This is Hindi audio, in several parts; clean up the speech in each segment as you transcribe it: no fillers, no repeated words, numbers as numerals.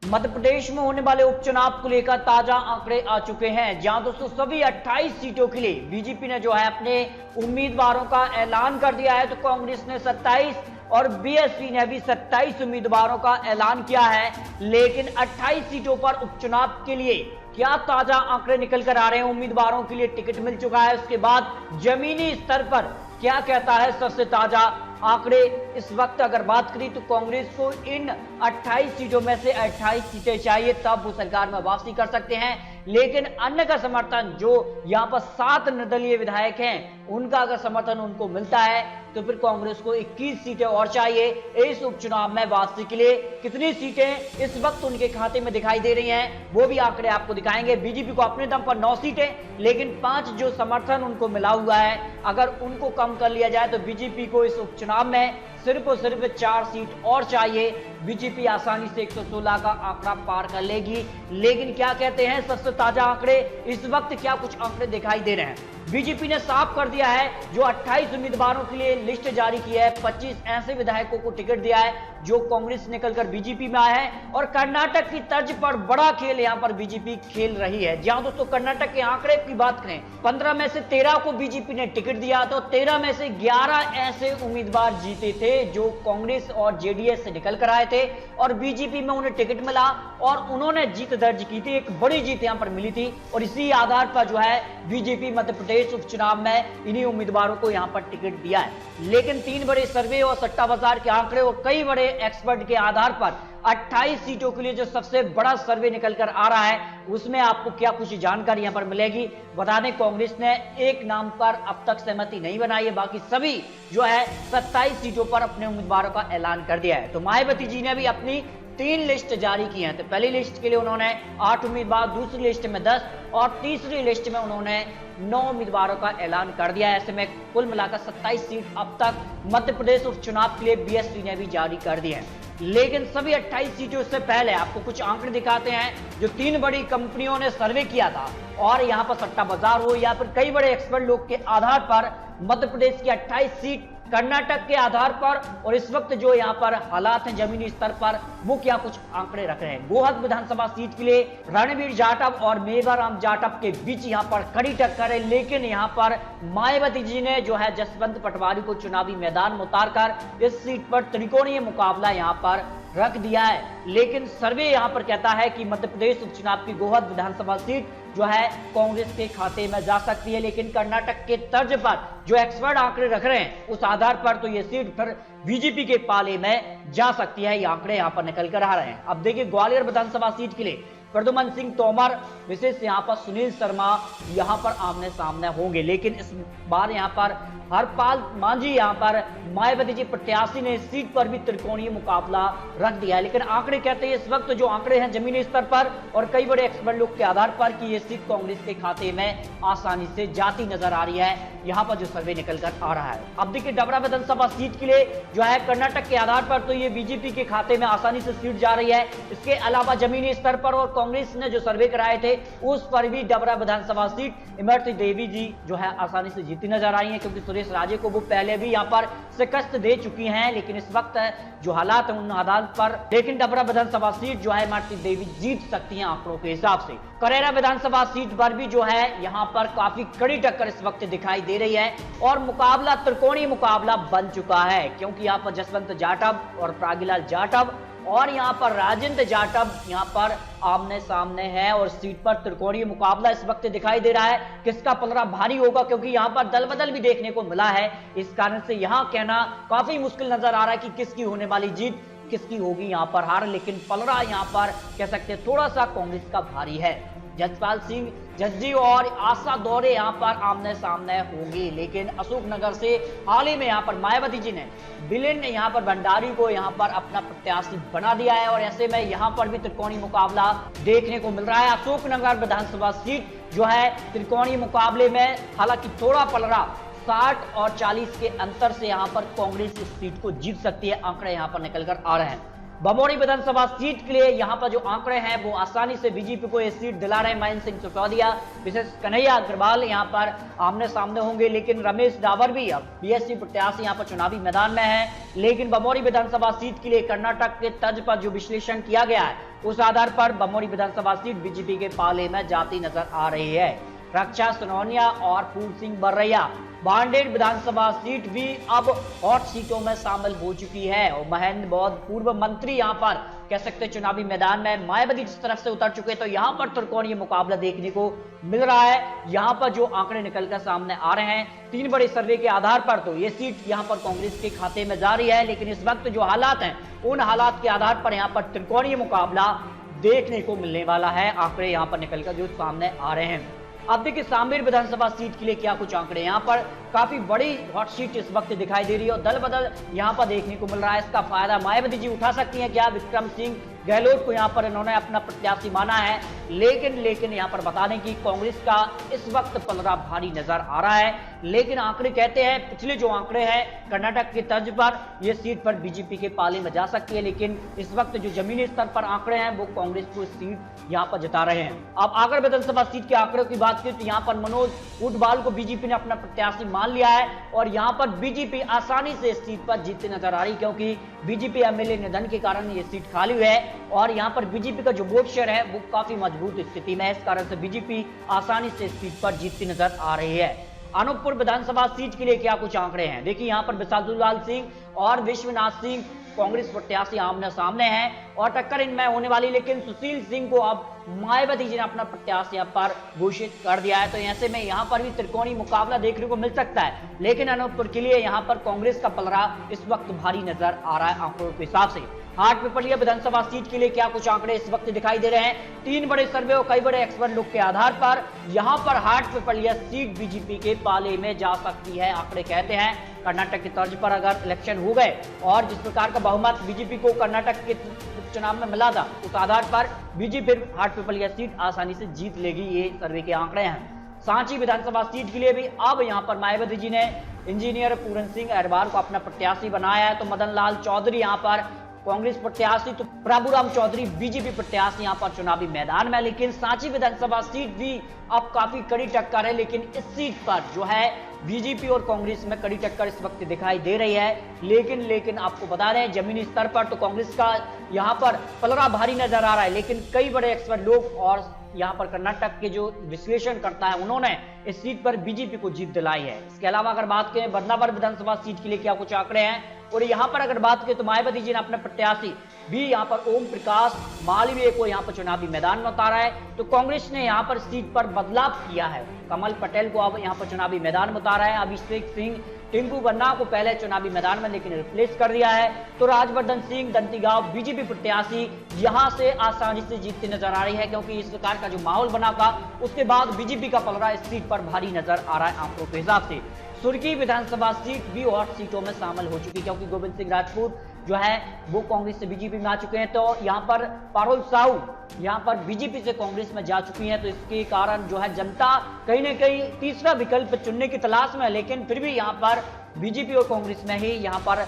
मध्य प्रदेश में होने वाले उपचुनाव को लेकर ताजा आंकड़े आ चुके हैं, जहां दोस्तों सभी 28 सीटों के लिए बीजेपी ने जो है अपने उम्मीदवारों का ऐलान कर दिया है। तो कांग्रेस ने 27 और बीएसपी ने भी 27 उम्मीदवारों का ऐलान किया है। लेकिन 28 सीटों पर उपचुनाव के लिए क्या ताजा आंकड़े निकल कर आ रहे हैं? उम्मीदवारों के लिए टिकट मिल चुका है, उसके बाद जमीनी स्तर पर क्या कहता है सबसे ताजा आंकड़े? इस वक्त अगर बात करें तो कांग्रेस को इन 28 सीटों में से 28 सीटें चाहिए, तब वो सरकार में वापसी कर सकते हैं। लेकिन अन्य का समर्थन, जो यहां पर 7 निर्दलीय विधायक हैं, उनका अगर समर्थन उनको मिलता है तो फिर कांग्रेस को 21 सीटें और चाहिए इस उपचुनाव में वापसी के लिए। कितनी सीटें इस वक्त उनके खाते में दिखाई दे रही हैं, वो भी आंकड़े आपको दिखाएंगे। बीजेपी को अपने दम पर 9 सीटें, लेकिन 5 जो समर्थन उनको मिला हुआ है, अगर उनको कम कर लिया जाए तो बीजेपी को इस उपचुनाव में सिर्फ और सिर्फ 4 सीट और चाहिए। बीजेपी आसानी से 116 का आंकड़ा पार कर लेगी। लेकिन क्या कहते हैं सबसे ताजा आंकड़े? इस वक्त क्या कुछ आंकड़े दिखाई दे रहे हैं? बीजेपी ने साफ कर दिया है, जो 28 उम्मीदवारों के लिए लिस्ट जारी की है, 25 ऐसे विधायकों को टिकट दिया है जो कांग्रेस निकलकर बीजेपी में आए हैं। और कर्नाटक की तर्ज पर बड़ा खेल यहां पर बीजेपी खेल रही है। जहां दोस्तों कर्नाटक के आंकड़े की बात करें, 15 में से 13 को बीजेपी ने टिकट दिया, तो 13 में से 11 ऐसे उम्मीदवार जीते थे जो कांग्रेस और जेडीएस से निकल कर आए थे, और बीजेपी में उन्हें टिकट मिला और उन्होंने जीत दर्ज की थी। एक बड़ी जीत यहां पर मिली थी और इसी आधार पर जो है बीजेपी मध्य प्रदेश उपचुनाव में इन्हीं उम्मीदवारों को यहां पर टिकट दिया है। लेकिन 3 बड़े सर्वे और सट्टा बाजार के आंकड़े और कई बड़े एक्सपर्ट के आधार पर 28 सीटों के लिए जो सबसे बड़ा सर्वे निकल कर आ रहा है, उसमें आपको क्या कुछ जानकारी यहां पर मिलेगी? बता दें, कांग्रेस ने एक नाम पर अब तक सहमति नहीं बनाई है, बाकी सभी जो है 27 सीटों पर अपने उम्मीदवारों का ऐलान कर दिया है। तो मायावती जी ने भी अपनी 3 लिस्ट जारी की हैं। तो पहली लिस्ट के लिए उन्होंने 8 उम्मीदवार, दूसरी लिस्ट में 10 और तीसरी लिस्ट में उन्होंने 9 उम्मीदवारों का ऐलान कर दिया है। ऐसे में कुल मिलाकर 27 सीट अब तक मध्य प्रदेश उपचुनाव के लिए बीएसपी ने भी जारी कर दी है। लेकिन सभी 28 सीटों से पहले आपको कुछ आंकड़े दिखाते हैं जो 3 बड़ी कंपनियों ने सर्वे किया था, और यहां पर सट्टा बाजार हो या फिर कई बड़े एक्सपर्ट लोग के आधार पर मध्य प्रदेश की 28 सीट कर्नाटक के आधार पर और इस वक्त जो यहां पर हालात हैं जमीनी स्तर पर, वो क्या कुछ आंकड़े रख रहे हैं। गोहद विधानसभा सीट के लिए रणवीर जाटव और मेघाराम जाटव के बीच यहां पर कड़ी टक्कर है। लेकिन यहां पर मायावती जी ने जो है जसवंत पटवारी को चुनावी मैदान में उतारकर इस सीट पर त्रिकोणीय मुकाबला यहां पर रख दिया है। लेकिन सर्वे यहां पर कहता है कि मध्य प्रदेश उपचुनाव की गोहद विधानसभा सीट जो है कांग्रेस के खाते में जा सकती है। लेकिन कर्नाटक के तर्ज पर जो एक्सपर्ट आंकड़े रख रहे हैं, उस आधार पर तो ये सीट फिर बीजेपी के पाले में जा सकती है। ये आंकड़े यहां पर निकल कर आ रहे हैं। अब देखिए, ग्वालियर विधानसभा सीट के लिए प्रद्युमन सिंह तोमर विशेष यहां पर सुनील शर्मा यहां पर आमने सामने होंगे। लेकिन इस बार यहां पर हरपाल मांझी यहां पर मायावती जी प्रत्याशी ने इस सीट पर भी त्रिकोणीय मुकाबला रख दिया है। लेकिन आंकड़े कहते हैं इस वक्त जो आंकड़े हैं जमीनी स्तर पर और कई बड़े एक्सपर्ट लोग के आधार पर कि यह सीट कांग्रेस के खाते में आसानी से जाती नजर आ रही है। यहां पर जो सर्वे निकल कर आ रहा है, अब देखिए डबरा विधानसभा सीट के लिए जो है कर्नाटक के आधार पर तो ये बीजेपी के खाते में आसानी से सीट जा रही है। इसके अलावा जमीनी स्तर पर और कांग्रेस ने जो सर्वे कराए थे उस पर भी डबरा विधानसभा सीट इमरती देवी जी जो है आसानी से जीती नजर आई है, क्योंकि सुरेश राजे को वो पहले भी यहां पर शिकस्त दे चुकी हैं। लेकिन इस वक्त जो हालात हैं उन आधार पर, लेकिन डबरा विधानसभा सीट जो है इमरती देवी जीत सकती हैं आंकड़ों के हिसाब से। करेरा विधानसभा सीट पर भी जो है यहां पर काफी कड़ी टक्कर इस वक्त दिखाई दे रही है और मुकाबला त्रिकोणीय मुकाबला बन चुका है, क्योंकि यहां पर जसवंत जाटव और प्रागीलाल जाटव और यहां पर राजेंद्र जाटव यहां पर आमने सामने है और सीट पर त्रिकोणीय मुकाबला इस वक्त दिखाई दे रहा है। किसका पलड़ा भारी होगा, क्योंकि यहां पर दल बदल भी देखने को मिला है। इस कारण से यहां कहना काफी मुश्किल नजर आ रहा है कि किसकी होने वाली जीत, किसकी होगी यहां पर हार। लेकिन पलड़ा यहां पर कह सकते हैं थोड़ा सा कांग्रेस का भारी है। जसपाल सिंह जज्जी और आशा दौरे यहां पर आमने सामने होंगी। लेकिन अशोकनगर से हाल ही में यहां पर मायावती जी ने बिलिन यहां पर भंडारी को यहां पर अपना प्रत्याशी बना दिया है और ऐसे में यहां पर भी त्रिकोणीय मुकाबला देखने को मिल रहा है। अशोकनगर विधानसभा सीट जो है त्रिकोणीय मुकाबले में हालांकि थोड़ा पलड़ा 60 और 40 के अंतर से यहां पर कांग्रेस इस सीट को जीत सकती है। आंकड़े यहां पर निकलकर आ रहे हैं। बमोरी विधानसभा सीट के लिए यहां पर जो आंकड़े हैं वो आसानी से बीजेपी को ये सीट दिला रहे हैं। महेंद्र सिंह सिसोदिया विशेष कन्हैया अग्रवाल यहां पर आमने सामने होंगे। लेकिन रमेश डावर भी अब बीएसपी प्रत्याशी यहां पर चुनावी मैदान में है। लेकिन बमोरी विधानसभा सीट के लिए कर्नाटक के तर्ज पर जो विश्लेषण किया गया है उस आधार पर बमोरी विधानसभा सीट बीजेपी के पाले में जाती नजर आ रही है। रक्षा सोनौनिया और फूल सिंह बर्रैया बांडेर विधानसभा सीट भी अब हॉट सीटों में शामिल हो चुकी है और महेंद्र बौद्ध पूर्व मंत्री यहां पर कह सकते हैं चुनावी मैदान में मायावती जिस तरफ से उतर चुके हैं, तो यहां पर त्रिकोणीय मुकाबला देखने को मिल रहा है। यहां पर जो आंकड़े निकलकर सामने आ रहे हैं 3 बड़े सर्वे के आधार पर, तो ये सीट यहां पर कांग्रेस के खाते में जा रही है, लेकिन इस वक्त जो हालात हैं उन हालात के आधार पर यहां पर त्रिकोणीय मुकाबला देखने को मिलने वाला है। आंकड़े यहां पर निकलकर जो सामने आ रहे हैं। अब देखिए सांवेर विधानसभा सीट के लिए क्या कुछ आंकड़े, यहाँ पर काफी बड़ी हॉट सीट इस वक्त दिखाई दे रही है और दल बदल यहाँ पर देखने को मिल रहा है। इसका फायदा मायावती जी उठा सकती हैं क्या? विक्रम सिंह गहलोत को यहाँ पर इन्होंने अपना प्रत्याशी माना है, लेकिन यहाँ पर बता दें कि कांग्रेस का इस वक्त पलड़ा भारी नजर आ रहा है। लेकिन आंकड़े कहते हैं, पिछले जो आंकड़े हैं कर्नाटक की तर्ज पर यह सीट पर बीजेपी के पाले में जा सकती है, लेकिन इस वक्त जो जमीनी स्तर पर आंकड़े हैं वो कांग्रेस को सीट यहाँ पर जिता रहे हैं। अब आगर विधानसभा सीट के आंकड़ों की बात करें तो यहाँ पर मनोज ऊंटवाल को बीजेपी ने अपना प्रत्याशी मान लिया है और यहाँ पर बीजेपी आसानी से इस सीट पर जीतती नजर आ रही, क्योंकि बीजेपी एमएलए निधन के कारण ये सीट खाली हुई है और यहाँ पर बीजेपी का जो वोट शेयर है वो काफी मजबूत स्थिति में है। इस कारण से बीजेपी आसानी से इस सीट पर जीतती नजर आ रही है। अनूपपुर विधानसभा सीट के लिए क्या कुछ आंकड़े हैं, देखिए यहाँ पर विशाल सिंह और विश्वनाथ सिंह कांग्रेस प्रत्याशी आमने सामने हैं और टक्कर इनमें होने वाली, लेकिन सुशील सिंह को अब मायावती जी ने अपना प्रत्याशी यहाँ पर घोषित कर दिया है, तो ऐसे में यहाँ पर भी त्रिकोणीय मुकाबला देखने को मिल सकता है। लेकिन अनूपपुर के लिए यहाँ पर कांग्रेस का पलड़ा इस वक्त भारी नजर आ रहा है आंकड़ों के हिसाब से। हाटपिपलिया विधानसभा सीट के लिए क्या कुछ आंकड़े इस वक्त दिखाई दे रहे हैं, 3 बड़े सर्वे और कई बड़े एक्सपर्ट लोग के आधार पर यहाँ पर हाटपिपलिया सीट बीजेपी के पाले में जा सकती है। आंकड़े कहते हैं कर्नाटक की तर्ज पर अगर इलेक्शन हो गए और जिस प्रकार का बहुमत बीजेपी को कर्नाटक के चुनाव में मिला था उस आधार पर बीजेपी हाटपिपलिया सीट आसानी से जीत लेगी, ये सर्वे के आंकड़े हैं। सांची विधानसभा सीट के लिए भी अब यहाँ पर मायावती जी ने इंजीनियर पूरन सिंह अहरवाल को अपना प्रत्याशी बनाया है, तो मदन लाल चौधरी यहाँ पर कांग्रेस प्रत्याशी, तो प्रभुराम चौधरी बीजेपी प्रत्याशी यहाँ पर चुनावी मैदान में। लेकिन सांची विधानसभा सीट भी अब काफी कड़ी टक्कर है, लेकिन इस सीट पर जो है बीजेपी और कांग्रेस में कड़ी टक्कर इस वक्त दिखाई दे रही है। लेकिन आपको बता रहे हैं जमीनी स्तर पर तो कांग्रेस का यहाँ पर पलड़ा भारी नजर आ रहा है, लेकिन कई बड़े एक्सपर्ट लोग और यहाँ पर कर्नाटक के जो विश्लेषण करता है उन्होंने इस सीट पर बीजेपी को जीत दिलाई है। इसके अलावा अगर बात करें बदनावर विधानसभा सीट के लिए क्या कुछ आंकड़े हैं, और यहाँ पर अगर बात करें तो मायावती जी ने अपने प्रत्याशी भी यहाँ पर ओम प्रकाश मालवीय को यहाँ पर चुनावी मैदान में उतारा है, तो कांग्रेस ने यहाँ पर सीट पर बदलाव किया है। कमल पटेल को अब यहाँ पर चुनावी मैदान में उतारा है। अभिषेक सिंह टिंकू गन्ना को पहले चुनावी मैदान में लेकिन रिप्लेस कर दिया है, तो राजवर्धन सिंह दंतीगांव बीजेपी प्रत्याशी यहां से आसानी से जीतती नजर आ रही है, क्योंकि इस प्रकार का जो माहौल बना था उसके बाद बीजेपी का पलड़ा इस सीट पर भारी नजर आ रहा है आंकड़ों के हिसाब से। सुर्खी विधानसभा सीट भी हॉट सीटों में शामिल हो चुकी, क्योंकि गोविंद सिंह राजपूत जो है वो कांग्रेस से बीजेपी में आ चुके हैं, तो यहाँ पर पारुल साहू यहाँ पर बीजेपी से कांग्रेस में जा चुकी हैं, तो इसके कारण जो है जनता कहीं ना कहीं तीसरा विकल्प चुनने की तलाश में है। लेकिन फिर भी यहाँ पर बीजेपी और कांग्रेस में ही यहाँ पर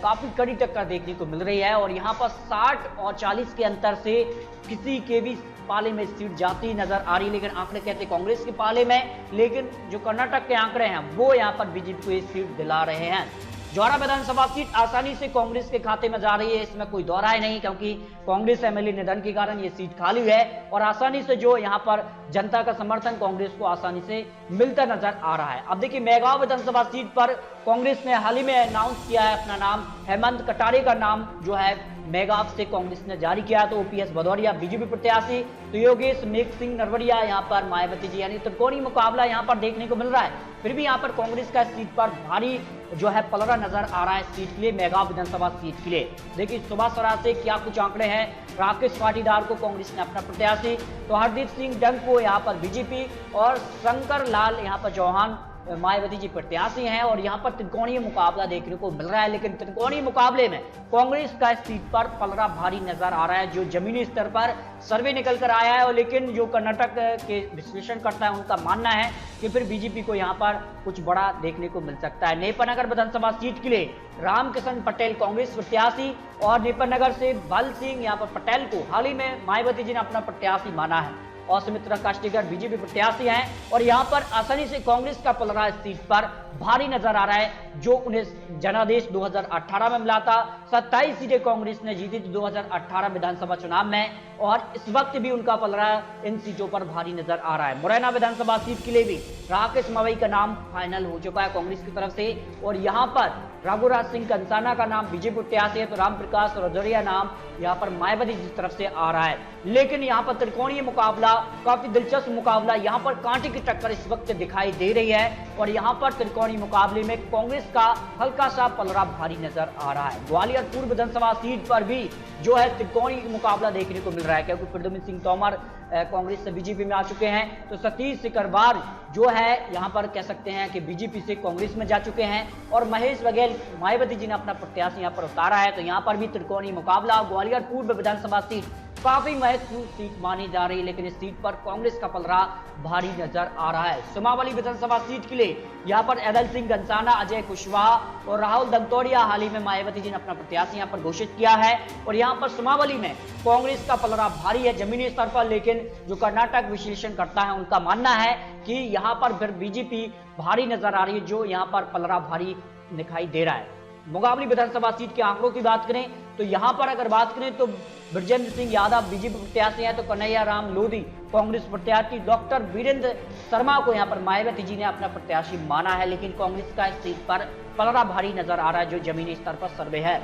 काफी कड़ी टक्कर देखने को मिल रही है और यहाँ पर 60 और 40 के अंतर से किसी के भी पाले में सीट जाती नजर आ रही है। लेकिन आंकड़े कहते कांग्रेस के पाले में, लेकिन जो कर्नाटक के आंकड़े हैं वो यहाँ पर बीजेपी को ये सीट दिला रहे हैं। जौरा विधानसभा सीट आसानी से कांग्रेस के खाते में जा रही है, इसमें कोई दौरा है नहीं, क्योंकि कांग्रेस एमएलए निधन के कारण ये सीट खाली है और आसानी से जो यहाँ पर जनता का समर्थन कांग्रेस को आसानी से मिलता नजर आ रहा है। अब देखिए मेघांव विधानसभा सीट पर कांग्रेस ने हाल ही में अनाउंस किया है अपना नाम, हेमंत कटारे का नाम जो है मेघांव से कांग्रेस ने जारी किया, तो ओपीएस भदौरिया बीजेपी प्रत्याशी, तो योगेश मेघ सिंह नरवरिया यहाँ पर मायावती जी, यानी त्रिकोणीय मुकाबला यहाँ पर देखने को मिल रहा है। फिर भी यहाँ पर कांग्रेस का सीट पर भारी जो है पलड़ा नजर आ रहा है सीट के लिए, मेघांव विधानसभा सीट के लिए। देखिए सुबह सरा से क्या कुछ आंकड़े हैं, राकेश पाटीदार को कांग्रेस ने अपना प्रत्याशी, तो हरदीप सिंह डंग को यहाँ पर बीजेपी और शंकर लाल यहाँ पर चौहान मायावती जी प्रत्याशी हैं और यहाँ पर त्रिकोणीय मुकाबला देखने को मिल रहा है। लेकिन त्रिकोणीय मुकाबले में कांग्रेस का इस सीट पर पलड़ा भारी नजर आ रहा है, जो जमीनी स्तर पर सर्वे निकल कर आया है। और लेकिन जो कर्नाटक के विश्लेषण करता है उनका मानना है कि फिर बीजेपी को यहाँ पर कुछ बड़ा देखने को मिल सकता है। नेपानगर विधानसभा सीट के लिए रामकिशन पटेल कांग्रेस प्रत्याशी और नेपानगर से बल सिंह यहाँ पर पटेल को हाल ही में मायावती जी ने अपना प्रत्याशी माना है। और सुमित्रा काष्टीकर बीजेपी प्रत्याशी हैं और यहां पर आसानी से कांग्रेस का पलड़ा इस सीट पर भारी नजर आ रहा है, जो उन्हें जनादेश 2018 में मिला था। 27 सीटें कांग्रेस ने जीती थी 2018 विधानसभा चुनाव में और इस वक्त भी उनका पलड़ा इन सीटों पर भारी नजर आ रहा है। मुरैना विधानसभा सीट के लिए भी राकेश मवई का नाम फाइनल हो चुका है कांग्रेस की तरफ से और यहां पर रघुराज सिंह कंसाना का नाम बीजेपी प्रत्याशी है, तो रामप्रकाश रजौरिया नाम यहां पर मायावती की तरफ से आ रहा है। लेकिन यहां पर त्रिकोणीय मुकाबला, काफी दिलचस्प मुकाबला, यहां पर कांटे की टक्कर इस वक्त दिखाई दे रही है और यहां पर त्रिकोणीय मुकाबले में कांग्रेस का हल्का सा पलड़ा भारी नजर आ रहा है। ग्वालियर पूर्व विधानसभा सीट पर भी जो है त्रिकोणीय मुकाबला देखने को मिल रहा है, क्योंकि प्रद्युम्न सिंह तोमर कांग्रेस से बीजेपी में आ चुके हैं, तो सतीश सिकरवार जो है यहां पर कह सकते हैं कि बीजेपी से कांग्रेस में जा चुके हैं और महेश बघेल मायावती जी ने अपना प्रत्याशी यहां पर उतारा है। तो यहां पर भी त्रिकोणीय मुकाबला। ग्वालियर पूर्व विधानसभा सीट काफी महत्वपूर्ण सीट मानी जा रही है, लेकिन इस सीट पर कांग्रेस का पलड़ा भारी नजर आ रहा है। सुमावली विधानसभा सीट के लिए यहां पर एदल सिंह कंसाना, अजय कुशवाहा और राहुल दंतोड़िया हाल ही में मायावती जी ने अपना प्रत्याशी यहां पर घोषित किया है और यहां पर सुमावली में कांग्रेस का पलड़ा भारी है जमीनी स्तर पर, लेकिन जो कर्नाटक विश्लेषण करता है उनका मानना है कि यहां पर फिर बीजेपी भारी नजर आ रही है, जो यहां पर पलड़ा भारी दिखाई दे रहा है। मुंगावली विधानसभा सीट के आंकड़ों की बात करें तो यहां पर अगर बात करें तो ब्रजेंद्र सिंह यादव बीजेपी प्रत्याशी हैं, तो कन्हैया राम लोधी कांग्रेस प्रत्याशी, डॉक्टर वीरेंद्र शर्मा को यहां पर मायावती जी ने अपना प्रत्याशी माना है, लेकिन कांग्रेस का इस सीट पर पलड़ा भारी नजर आ रहा है जो जमीनी स्तर पर सर्वे है।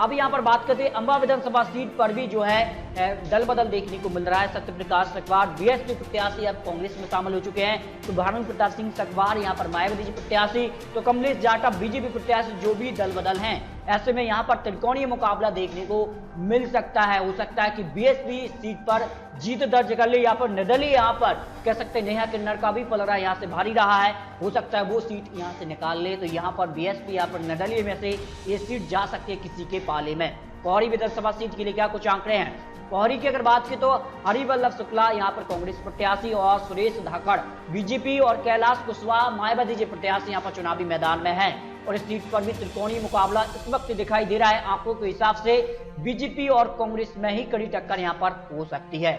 अब यहां पर बात करते हैं अंबा विधानसभा सीट पर भी जो है दल बदल देखने को मिल रहा है। सत्यप्रकाश सकवार बीएसपी प्रत्याशी अब कांग्रेस में शामिल हो चुके हैं, तो भानु प्रताप सिंह सकवार यहां पर मायावती जी प्रत्याशी, तो कमलेश जाटव बीजेपी प्रत्याशी, जो भी दल बदल हैं। ऐसे में यहां पर त्रिकोणीय मुकाबला देखने को मिल सकता है। हो सकता है कि बीएसपी इस सीट पर जीत दर्ज कर ले या फिर निर्दलीय यहां पर कह सकते हैं नेहा किन्नर का भी पलड़ा यहां से भारी रहा है, हो सकता है वो सीट यहां से निकाल ले, तो यहां पर बीएसपी यहां पर निर्दलीय में से ये सीट जा सकती है किसी के पाले में। पौड़ी विधानसभा सीट के लिए क्या कुछ आंकड़े हैं? पौड़ी की अगर बात की तो हरिवल्लभ शुक्ला यहां पर कांग्रेस प्रत्याशी और सुरेश धाकड़ बीजेपी और कैलाश कुशवाहा मायावती जी प्रत्याशी यहां पर चुनावी मैदान में हैं और इस सीट पर भी त्रिकोणीय मुकाबला इस वक्त दिखाई दे रहा है। आंकड़ों के हिसाब से बीजेपी और कांग्रेस में ही कड़ी टक्कर यहां पर हो सकती है।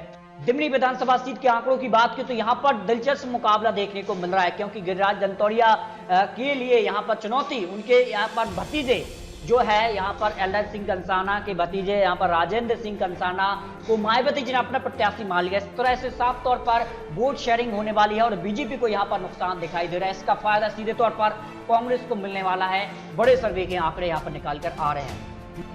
दिमनी विधानसभा सीट के आंकड़ों की बात की तो यहां पर दिलचस्प मुकाबला देखने को मिल रहा है, क्योंकि गिरिराज दंतोड़िया के लिए यहां पर चुनौती उनके यहां पर भतीजे जो है यहां पर एल्डर सिंह कंसाना के भतीजे यहां पर राजेंद्र सिंह कंसाना को मायावती जी ने अपना प्रत्याशी मान लिया। इस तरह से साफ तौर पर वोट शेयरिंग होने वाली है और बीजेपी को यहां पर नुकसान दिखाई दे रहा है। इसका फायदा सीधे तौर पर कांग्रेस को मिलने वाला है। बड़े सर्वे के आंकड़े यहां पर निकाल कर आ रहे हैं।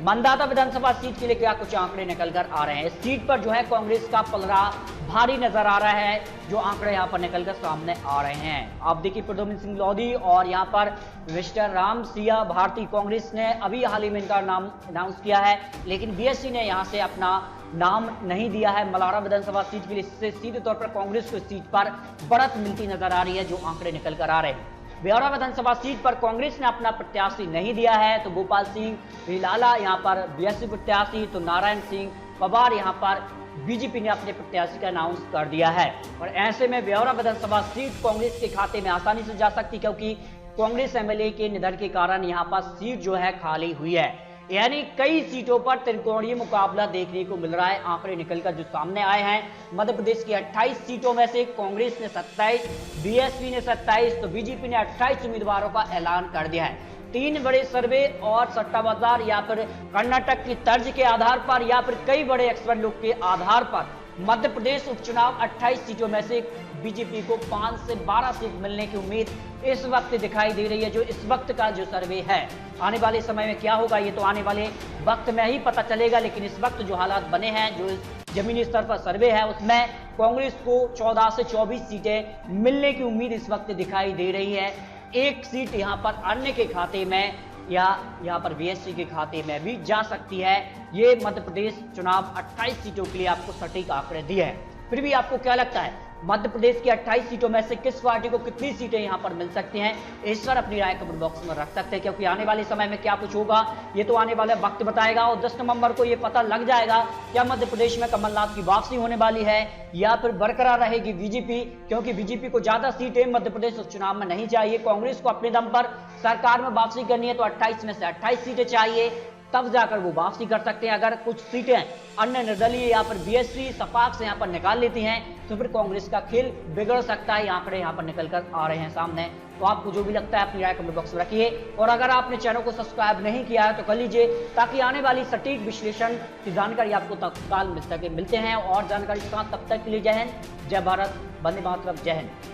मंदाता विधानसभा सीट के लिए क्या कुछ आंकड़े निकल कर आ रहे हैं? इस सीट पर जो है कांग्रेस का पलड़ा भारी नजर आ रहा है, जो आंकड़े यहां पर निकल कर सामने आ रहे हैं। आप देखिए प्रद्युम्न सिंह लोधी और यहां पर मिस्टर राम सिया भारती, कांग्रेस ने अभी हाल ही में इनका नाम अनाउंस किया है, लेकिन बीएसपी ने यहां से अपना नाम नहीं दिया है। मलारा विधानसभा सीट के लिए इससे सीधे तौर पर कांग्रेस को इस सीट पर बढ़त मिलती नजर आ रही है, जो आंकड़े निकल कर आ रहे हैं। ब्यौरा विधानसभा सीट पर कांग्रेस ने अपना प्रत्याशी नहीं दिया है, तो गोपाल सिंह भिलाला यहां पर बीएसपी प्रत्याशी, तो नारायण सिंह पवार यहां पर बीजेपी ने अपने प्रत्याशी का अनाउंस कर दिया है। और ऐसे में ब्यौरा विधानसभा सीट कांग्रेस के खाते में आसानी से जा सकती, क्योंकि कांग्रेस एमएलए के निधन के कारण यहां पर सीट जो है खाली हुई है। यानी कई सीटों पर त्रिकोणीय मुकाबला देखने को मिल रहा है। आंकड़े निकलकर जो सामने आए हैं, मध्य प्रदेश की 28 सीटों में से कांग्रेस ने 27, बीएसपी ने 27, तो बीजेपी ने 28 उम्मीदवारों का ऐलान कर दिया है। 3 बड़े सर्वे और सट्टा बाजार या फिर कर्नाटक की तर्ज के आधार पर या फिर कई बड़े एक्सपर्ट लोग के आधार पर मध्य प्रदेश उपचुनाव 28 सीटों में से बीजेपी को 5 से 12 सीट मिलने की उम्मीद इस वक्त दिखाई दे रही है, जो इस वक्त का जो सर्वे है। आने वाले समय में क्या होगा ये तो आने वाले वक्त में ही पता चलेगा, लेकिन इस वक्त जो हालात बने हैं, जो जमीनी स्तर पर सर्वे है, उसमें कांग्रेस को 14 से 24 सीटें मिलने की उम्मीद इस वक्त दिखाई दे रही है। एक सीट यहां पर अन्य के खाते में या यहां पर बीएसपी के खाते में भी जा सकती है। ये मध्य प्रदेश चुनाव 28 सीटों के लिए आपको सटीक आंकड़े दिए हैं। फिर भी आपको क्या लगता है मध्य प्रदेश की 28 सीटों में से किस पार्टी को कितनी सीटें यहां पर मिल सकती हैं? इस पर अपनी राय कमेंट बॉक्स में रख सकते हैं, क्योंकि आने वाले समय में क्या कुछ होगा ये तो आने वाले वक्त बताएगा। और 10 नवंबर को ये पता लग जाएगा क्या मध्य प्रदेश में कमलनाथ की वापसी होने वाली है या फिर बरकरार रहेगी बीजेपी, क्योंकि बीजेपी को ज्यादा सीटें मध्य प्रदेश उपचुनाव में नहीं चाहिए। कांग्रेस को अपने दम पर सरकार में वापसी करनी है, तो 28 में से 28 सीटें चाहिए। तब जाकर वो वापसी कर सकते हैं। अगर कुछ सीटें अन्य निर्दलीय यहाँ पर बीएसपी सपाक से यहाँ पर निकाल लेती हैं तो फिर कांग्रेस का खेल बिगड़ सकता है। आंकड़े यहाँ पर निकल कर आ रहे हैं सामने। तो आपको जो भी लगता है अपनी राय कमेंट बॉक्स में रखिए, और अगर आपने चैनल को सब्सक्राइब नहीं किया है तो कर लीजिए, ताकि आने वाली सटीक विश्लेषण की जानकारी आपको तत्काल मिल सके। मिलते हैं और जानकारी के साथ, तब तक के लिए जय हिंद, जय भारत, वंदे मातरम, जय हिंद।